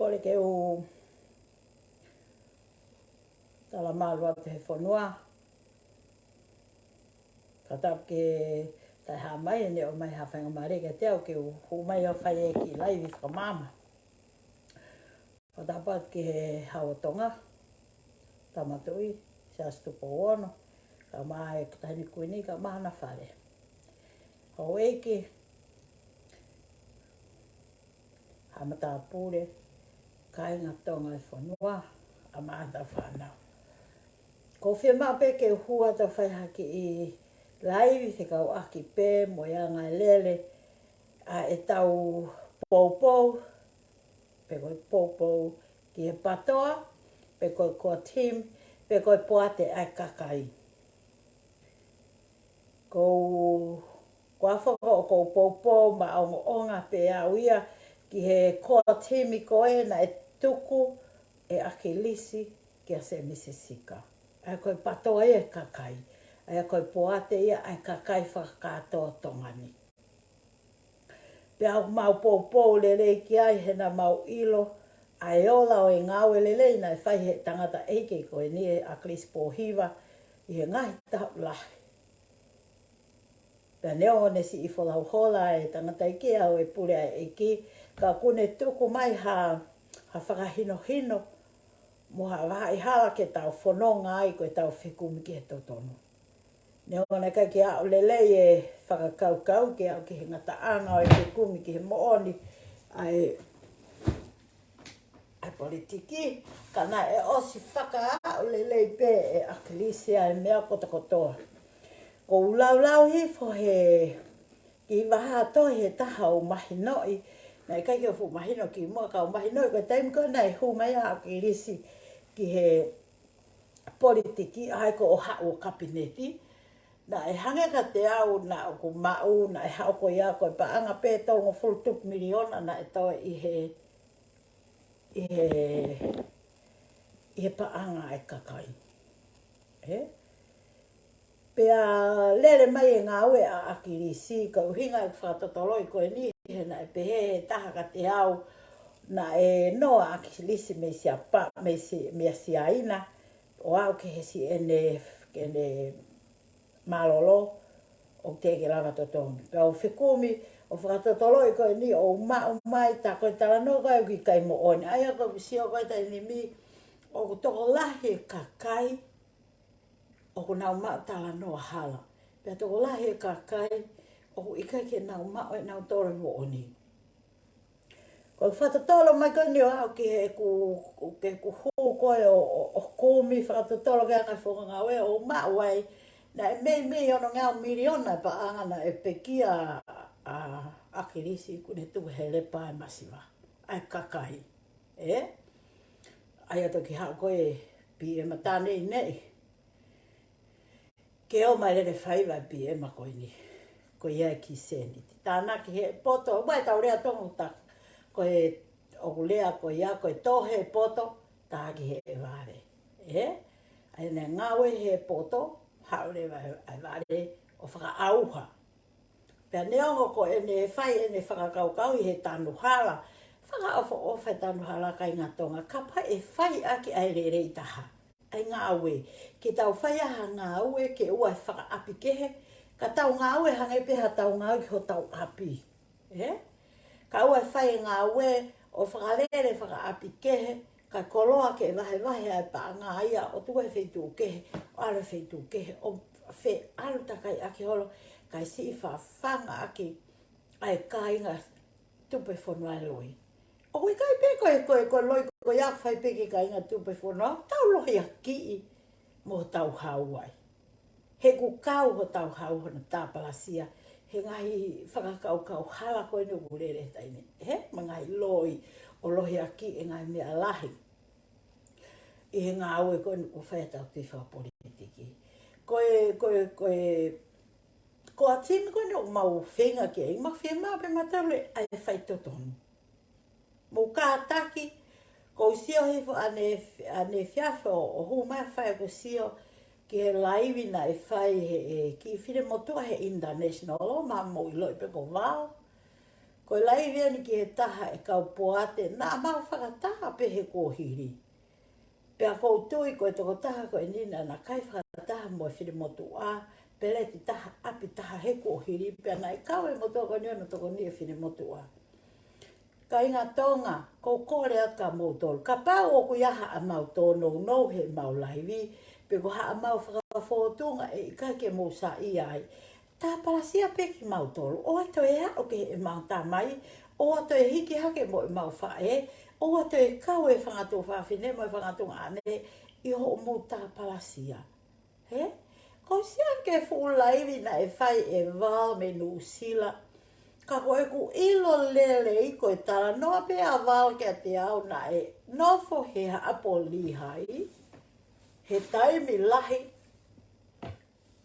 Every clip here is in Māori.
le ke o tala malua te he whanua. Katap ke tai ha mai ne o mai ha whainga marega te au ke o hu mai o whai e ki lai vi whakamama. Katapat ke he haotonga, tamatui, se astupo ono, ka maa e katahini kuini ka maa na whare. Ho eke, hamata pure, kainga tonga e whanua, a maa ta whanau. Ko whia maa pe ke hua ta whai haki i laivi se kau aki pē mo ianga e lele a e tau poupou, pe koi poupou ki e patoa, pe koi kua tim, pe koi poate ai kakai. Kou whawhaka o kou poupou ma au onga pe au ia ki he kua timi koe na e tuku e aki lisi ki a se misisika. Ai koi patoa e kakai. Ai koi poate ia ai kakai whakatoa tongani. Pe au mau poupou lele ki ai hena mau ilo ai ola o e ngāwe lele na e whai he tangata eike koe ni e aklis pōhiwa i he ngahi tau lahi. Pea neo ne si i whalau hola e tangata ike au e pule ai eke ka kune tuku mai ha whakahino hino mo ha waha i hala ke tau whanonga ai koe tau whikumi ki he totono. Neo ne kai ki au lele e whakakaukau ki au ki he ngata anga o e whikumi ki he mooni ai politiki kana e osi whaka au lele pe e akilisia e mea kotokotoa. Ko ulau hifo he ki waha toi he taha o mahinoi. Nei kai ke fu mahino ki mua ka o mahinoi ko taim ko nei hu mai a ki risi ki he politiki ai ko o hao kabineti. Na e hange ka te au na o ku mau na e hao ko ia ko pa anga pe tongo full tuk miliona na e toi i he pa anga e kakai. Pea lele mai e ngā ue a akirisi ka uhinga e whātatoloi koe ni hena e pehe e taha ka te au na e noa akirisi me si a pa me si a ina o au ke he si ene malolo o te ke lava totongi. Pea o whikumi o whātatoloi koe ni o mai ta koe tala no kai ki kai mo oni. Aia koe si o koe ta ni mi o toko lahi kakai o ko nau maa tala noa hala. Pea toko lahi e kakai, o ko ikai ke nau maa e nau tore mo oni. Ko whatatolo mai koe ni o au ki he ku huu koe o kumi, whatatolo ke anga whonga ngā ue o maa wai, na e mei ono ngā miliona pa anga na e pekia a akirisi kune tuku he lepa e masiwa. Ai kakai. Ai ato ki hao koe pi e matane nei. Ke o mai lele whaiwa pi e ma koe ni. Koe ia ki seni. Tāna ki he poto, mai tau rea tongu ta koe o lea koe ia koe tohe poto, tā ki he e ware. Ai ne ngawe he poto, hao lewa ai ware o whaka auha. Pea neongo ko e ne whai e ne whakakaukau i he tanu hala. Whaka ofo e tanu hala kai ngā tonga. Kapa e whai aki ai re rei taha. Ai ngā ue, ki tau whaiaha ngā ue ke ua whaka api kehe, ka tau ngā ue hange peha tau ngā ue ki ho tau api. Ka ua whai ngā ue o whakalere whaka api kehe, ka koloa ke wahe ai pa ngā ia o tuwe whaitu kehe, o ala whaitu kehe, o whe alu takai aki holo, kai si whanga aki ai kāinga tupe whanua loi. O kui kai pe koe loi ko ia whai peke ka inga tupe whanau, tau lohi a ki mo tau hauai. He ku kau ho tau hau hona tāpalasia, he ngahi whakakaukau hala koe ni urere taine. Ma ngai loi o lohi a ki e ngai mea lahi. I he ngā ue koe ni ku whaetau te whapolitiki. Ko a timi koe ni o mau whenga ki e, ma whenga pe mataule ai whai totonu. Mo kātaki, ko sio hifo ane whiawha o hu mai whai ko sio ki he laiwi na e whai ki whire motua he international o ma mo i loi pe ko wao. Ko lai viani ki he taha e kau poate, nā mau whakataha pehe kōhiri. Pea koutui ko e toko taha ko e nina na kai whakataha mo e whiri motu a, pele ti taha api taha he kōhiri, pea na e kau e motu ko ni ono toko ni e whiri motu a. Ka inga tonga, ko kore aka mau tolu. Ka pau o kuiaha a mau tono no he mau laivi, pe ko ha a mau whakawhotunga e kai ke mau sa i ai. Tā parasia peki mau tolu. O ato e hao ke e mau tā mai. O ato e hiki hake mo e mau whae. O ato e kau e whangatu whawhine mo e whangatu ane. I ho mu tā parasia. He? Ko sia ke fuulaivi na e whai e wāo me Nusila. Ka koe ku ilo lele i koe tala noa pe a wāo ke te au na e nofo he haapo lihai. He taimi lahi.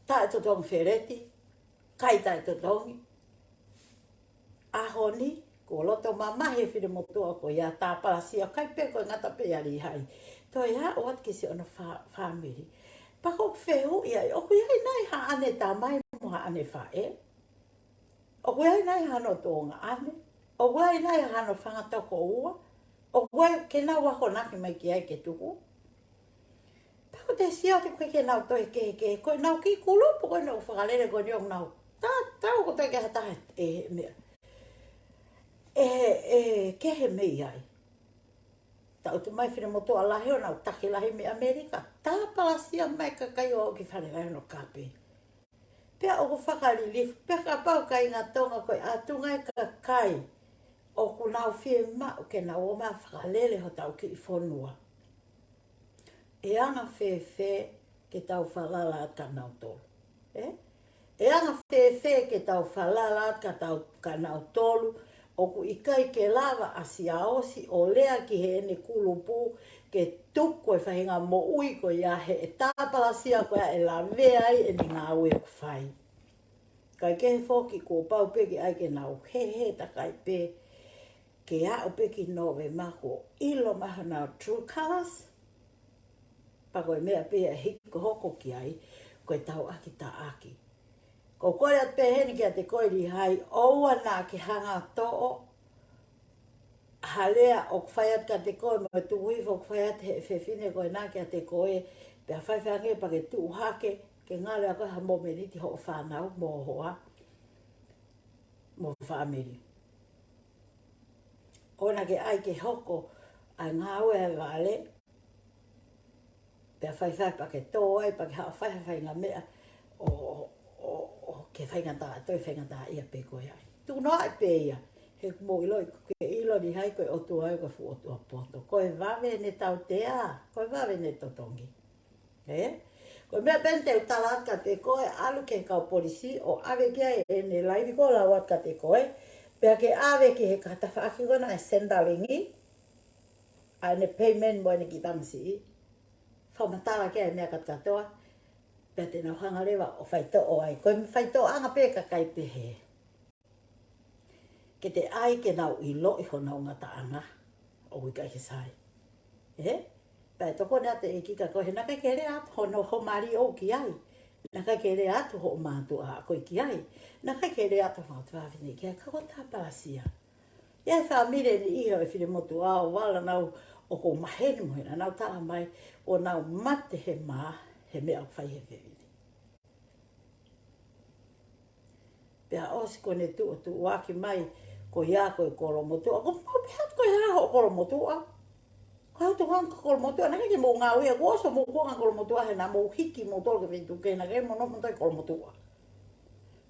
Tā e totong whereti. Kai tai to tongi. Ahoni, ko loto mamahe whire motua ko ia tā parasia, kai pe ko ngata pe ari hai. To ia o at kisi ono family. Pako whehu ia, o kui hai nai ha ane tā mai mo ha ane whae. O kui hai nai ha no tōnga ane. O kui hai nai ha no whangatoko ua. O kui ke nau wako naki mai ki ai ke tuku. Pako te sia te koe ke nau toi ke, koe nau ki kulupu, koe nau whakalere koe niong nau. Tau ko toi ke hata e mea. Ke he mei ai. Tau tu mai whine moto a lahi o nau take lahi me Amerika. Tā palasia mai kakai o ki whare vai no kape. Pea o ko whakalilifu. Pea ka pau kai ngā tonga koe atunga e kakai. O ku nau whie ma o ke nau o ma whakalele ho tau ki i whonua. E anga whewhe ke tau whalala at ka nau tolu. E anga whewhe ke tau whalala at ka nau tolu. O ku ikai ke lava asia osi o lea ki he ene kulupu ke tuko e whahinga mo ui ko ia he e tāpalasia ko ia e la vea ai e ni ngā ue o whai. Kai ke he whoki ko pau peki ai ke nau he takai pe ke a o peki nowe mako ilo maha nau true colours. Pako e mea pe e hiko hoko ki ai ko e tau aki ta aki. Ko kore at peheni ki a te koe li hai, oua nā ki hanga to'o, halea o kwhaiat ka te koe, mo tu huifo kwhaiat he whewhine koe nā ki a te koe, pia whaiwhange pa ke tu hake, ke ngare a koe ha mo meniti ho whanau, mo hoa, mo whamiri. Ona ke ai ke hoko, a ngā ue e vale, pia whaiwhai pa ke tō ai, pa ke hao whaiwhai ngā mea, ke whaingata, toi whaingata ia pe koe ai. Tu noa e pe ia, he mo ilo, ke ilo ni hai koe otu ai koe fu otu a poto. Koe wawe ne tau tea, koe wawe ne totongi. Koe mea pente u talaka te koe, alu ke kau polisi, o ave kia e ne laivi ko la waka te koe, pea ke ave ki he kata whaaki kona e sendalingi, a ne payment mo ne ki tamsi, whamatala kia e mea katkatoa, pea te nau hanga rewa o whaito o ai. Koe mi whaito anga pe kakai pehe. Ke te ai ke nau i loi ho nau ngata anga o wika ke sai. Pea toko nea te ikika koe, naka ke rea atu ho no ho mari o ki ai. Naka ke rea atu ho mātu a koe ki ai. Naka ke rea atu ho tuawhine ki ai. Kako tā palasia. Ia e whamire ni iho e whine motu ao wala nau o ko maheni mohena. Nau tā mai o nau mate he maa. He mea o whai he whiwiri. Pea osi ko ne tu o tu waki mai ko ia koe koro motua. Ko mau pia ko ia ho koro motua. Ko hau tu hanga koro motua. Naka ke mo ngā uia. Ko oso mo kuanga koro motua he na mo hiki mo tolo ke whitu ke na ke mo no toi koro motua.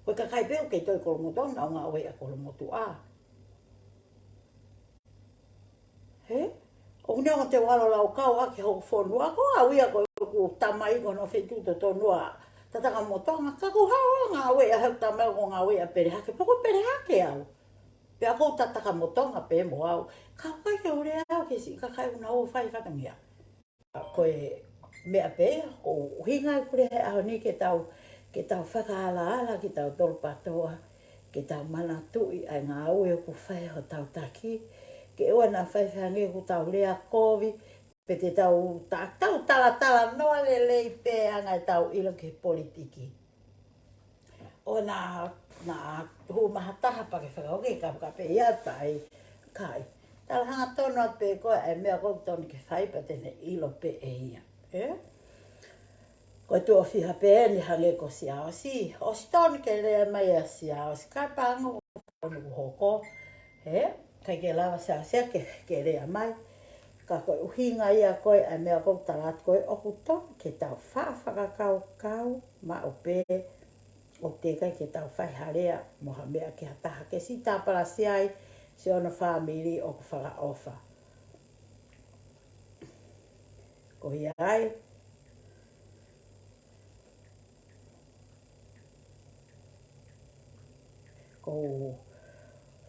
Ko ka kai peo ke toi koro motua na ngā uia koro motua. O nionga te walo lau kau aki hau whonua. Ko a uia koe ku tamai ko no whetu to tonua tatanga motonga kako hao ngā ue a hau tamai ko ngā ue a perehake pako perehake au pe ako tataka motonga pe mo au ka kai ke ure au ke si ka kai una o whai whakangia koe mea pe o hinga i kure he au ni ke tau whakaala ala ki tau tolpatoa ke tau mana tui ai ngā ue ku whai ho tau taki ke ua na whai whange ku tau lea kovi pe te tau tala noa le lei pe anga tau ilo ke politiki. o na humaha taha pake whakaoke ka pe ia tai kai. Tala hanga tono at pe koe e mea koe tonu ke whaipa tene ilo pe e ia. Ko tu o fiha pe ni hale ko si ao si. O si tonu ke rea mai a si ao si kai pango o nu hoko. Kai ke lava sa se ke rea mai. Ka koe uhinga ia koe e mea koe talat koe o kutonu ke tau whawhakakau kau ma o pe o te kai ke tau whai harea moha mea ke hataha ke si tāpara si ai se ona whamiri o ku whaka ofa. Ko hi ai. Ko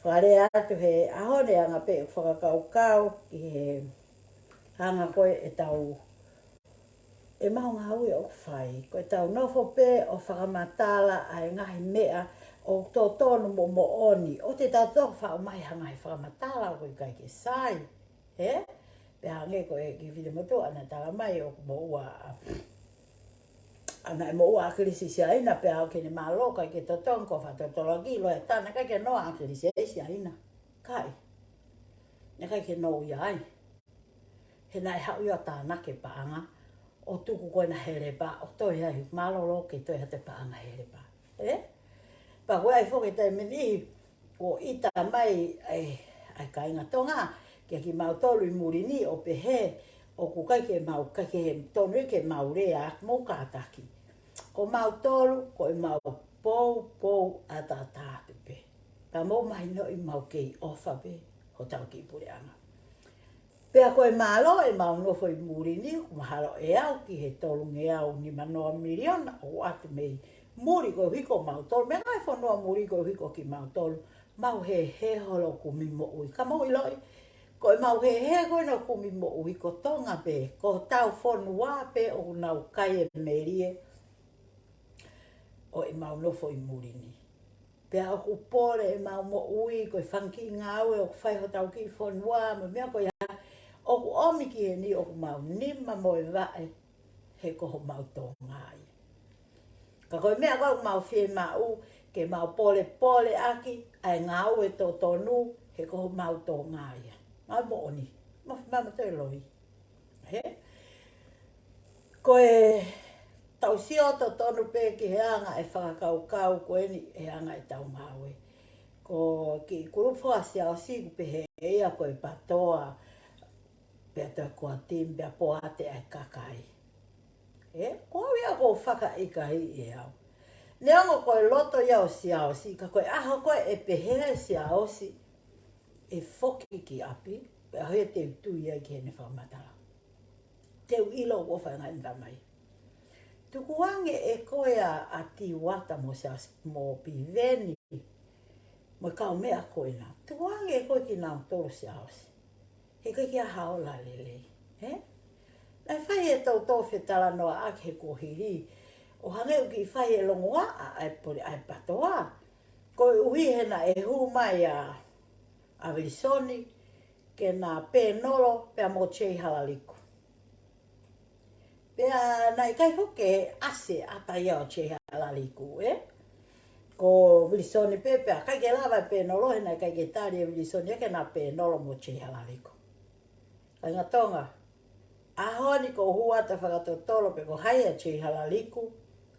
whare atu he ahone anga pe o whakakau kau ki he hanga koe e tau e maunga haui o whai. Ko e tau nofo pe o whakamatala ai ngahi mea o tō tonu mo oni. O te tau tō whao mai hanga he whakamatala o kai ke sai. Pe hange ko e ki while motu ana tala mai o mo ua. Ana e mo ua akirisi si aina pe hao kene malo kai ke tō tōng ko whatotolo ki lo e tāna kai ke noa akirisi si aina. Kai. Ne kai ke no iai. He nai hau ia tāna ke paanga. O tuku koe na herepa, o toi hai malolo ke toi hate paanga herepa. Pa koe ai whoke tai meni, o ita mai ai ka inga tonga, ke ki mau tolu i murini o pehe, o ku kai ke mau, kai ke tonu ke mau rea, mo kātaki. Ko mau tolu, ko i mau pou ata tātu pe. Pa mo mai no i mau kei ofa pe, ho tau ki pureanga. Pea koe malo e mau nofo i murini, kumahalo e au ki he tolunge au ni manoa miliona o atu mei. Muri ko hiko mau tolu, me ngai whanua muri ko hiko ki mau tolu, mau he holo kumi mo ui. Ka mo iloi, ko e mau he koe no kumi mo ui ko tonga pe, ko tau whanua pe o nau kai e merie o e mau nofo i murini. Pea o kupore e mau mo ui, ko e whanki ngāwe o whaiho tau ki whanua, me mea ko ia o ku omi ki e ni o ku mau nima mo e vae he koho mau tō ngai. Ka koe mea koe mau whie mau ke mau pole aki ai ngau e tō tonu he koho mau tō ngai. Mau mo oni, mama te loi. Koe tau sio tō tonu pe ki he anga e whakakau kau koe ni he anga e tau mau e. Ko ki kurupo asia o siku pe he ea koe patoa pea te kua tim, pea poate ai kakai. Koe ia ko whaka ika hi e au. Neongo koe loto iau si au si, ka koe aho koe e pehe si au si, e whoki ki api, pea hoi te utu ia ki hene whamatala. Te ilo o whanga inda mai. Tuku wange e koe a tiwata mo sa mo piveni, mo kau mea koe na. Tuku wange e koe ki nao toro si au si. He koe ki a haola lele. Nai whai e tau tōwhi tala noa ake he kohiri. O hangeu ki whai e longoa ai pori ai patoa. Ko uhi hena e hu mai a Wilisoni ke na pēnolo pea mo chei halaliku. Pea nai kai hoke ase ata ia o chei halaliku, Ko Wilisoni pepea kai ke lava pēnolo hena kai ke tari e Wilisoni ke na pēnolo mo chei halaliku. Kai ngā tonga, ahoni ko hua ta whakatotolo pe ko hai a chei halaliku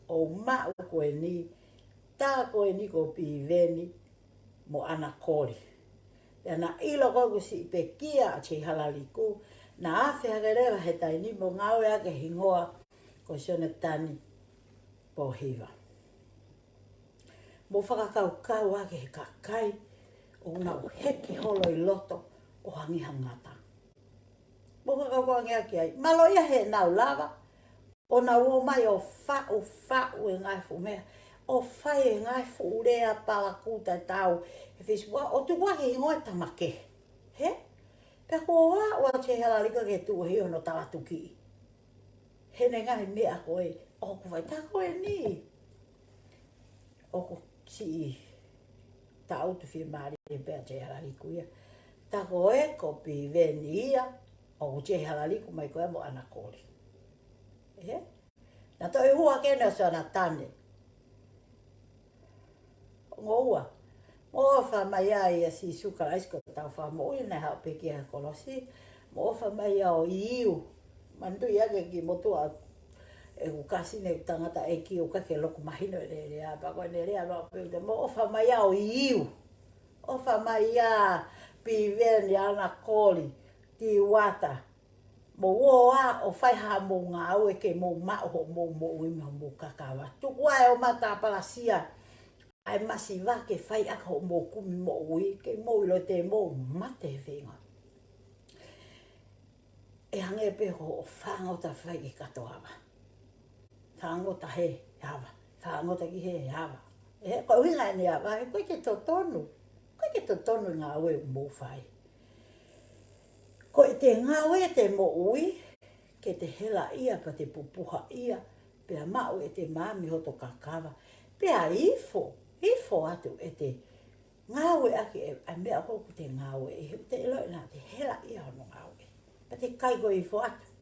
o mau koe ni, tā koe ni ko piveni mo ana kori. Pea na ilo koe kusi pe kia a chei halaliku, na awhi hakerewa he tai ni mo ngawe ake hingoa ko sione tani po hiwa. Mo whakakau kau ake he kakai o nau heki holo i loto o hangi hangata. Mo whakakau ake ai, malo ia he nau lava, o nau o mai o whau e ngai fu mea, o whai e ngai fu urea pala kuta tau, e whisua, o tu wahi hingoa tamake. Pea ko wa o te halalika ke tu hi ono talatu ki. He ne ngai mea koe, o ku vai ta koe ni. O ku si ta autu fi mari e pea te halaliku ia. Ta koe ko pi veni ia, o ku te halaliku mai koe mo ana kori. Na toi hua kene o sa na tane. ngoa. Mo fa mai ai si suka isko tau fa mo ina ha pe ki kolosi. Mo fa mai o iu. Mandu ia ki motua e o kasi ne tangata e ki o ka ke loko mahino e rea pa ko ne rea lo pe mo fa mai o iu. O fa mai a pi ven ya na koli ti wata. Mo woa o fai ha mo ngā au e ke mo ma o mo mo kakawa. Tuku ai o mata palasia. Ai masi wa ke fai ako mo kumi mo ui. Ke mo ilo te mo mate whenga. E hange pe ho o whangota whai ki katoa wa. Whangota he hawa. Whangota ki he hawa. E ko winga ni hawa. E koe ke totonu. Koe ke totonu ngā ue mo whai. Ko e te ngāwe te mo ui, ke te hela ia pa te pupuha ia, pea mau e te mami hoto kakawa, pea ifo atu e te ngāwe ake e a mea hoku te ngāwe, e te elo e nā te hela ia hono ngāwe, pa te kaiko ifo atu.